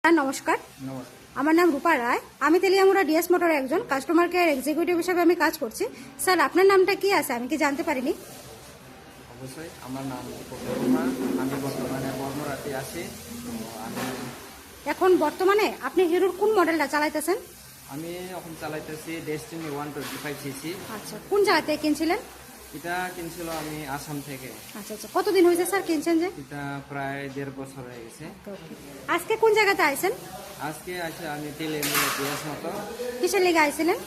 নমস্কার, আমার নাম রূপা রায়। আমি তেলিয়ামুড়া ডিএস মোটরের একজন কাস্টমার কেয়ার এক্সিকিউটিভ হিসেবে আমি কাজ করছি। স্যার, আপনার নামটা কি আছে আমি কি জানতে পারিনি? অবশ্যই আমার নাম প্রতিমা। আমি বর্তমানে বর্মরাতে আছি। আমি এখন বর্তমানে আপনি হিরোর কোন মডেলটা চালাইতেছেন? আমি এখন চালাইতেছি ডেস্টিনি 125cc। আচ্ছা, কোন জায়গা থেকে কিনছিলেন? এটা কিনছিল আমি আসাম থেকে। আচ্ছা আচ্ছা, কতদিন হয়েছে স্যার কিনছেন যে? এটা প্রায় 1.5 বছর হয়ে গেছে। আজকে কোন জায়গাতে আইছেন? আজকে আছে আমি তেলিয়ামুড়া ডিএস মতো। কিসের লেগে আইছিলেন?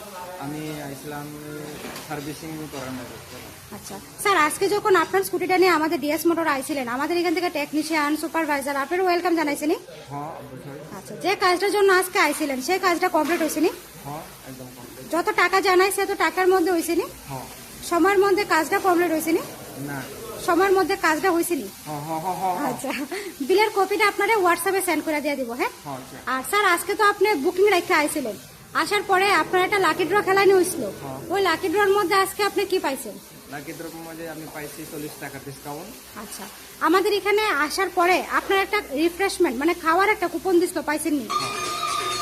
আমি আইছিলাম সার্ভিসিং করানোর জন্য। আচ্ছা স্যার, আজকে যখন আপনার স্কুটিটা নিয়ে আমাদের ডিএস মোটর আইছিলেন, আমাদের এখান থেকে টেকনিশিয়ান সুপারভাইজার আপনার ওয়েলকাম জানাইছেনি? হ্যাঁ, অবশ্যই। আচ্ছা, যে কাজটার জন্য আজকে আইছিলেন সেই কাজটা কমপ্লিট হয়েছেনি? হ্যাঁ, একদম কমপ্লিট। যত টাকা জানাইছে তত টাকার মধ্যে হয়েছেনি? হ্যাঁ। সময়ের মধ্যে কাজটা কমপ্লিট হয়েছেনি? না। সময়ের মধ্যে কাজটা হয়েছিনি? হ্যাঁ হ্যাঁ হ্যাঁ হ্যাঁ। আচ্ছা, বিলের কপিটা আপনারা হোয়াটসঅ্যাপে সেন্ড করে দিয়ে দিব। হ্যাঁ। হ্যাঁ, আচ্ছা। আর স্যার, আজকে তো আপনি বুকিং রেখে আইছিলেন, আসার পরে আপনার একটা লাকি ড্র খেলানি হয়েছিল। হ্যাঁ। ওই লাকি ড্রর মধ্যে আজকে আপনি কি পাইছেন? লাকি ড্রপের মধ্যে আমি পাইছি 40 টাকা ডিসকাউন্ট। আচ্ছা, আমাদের এখানে আসার পরে আপনার একটা রিফ্রেশমেন্ট মানে খাওয়ার একটা কুপন দিছিল, পাইছেননি?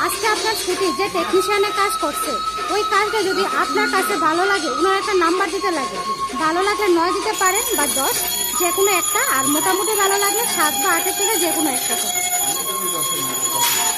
আজকে আপনার স্কুটি যে টেকনিশিয়ানের কাজ করছে, ওই কাজটা যদি আপনার কাছে ভালো লাগে, ওনার একটা নাম্বার দিতে লাগে। ভালো লাগলে 9 দিতে পারেন বা 10, যে কোনো একটা। আর মোটামুটি ভালো লাগলে 7 বা 8 থেকে যে কোনো একটা।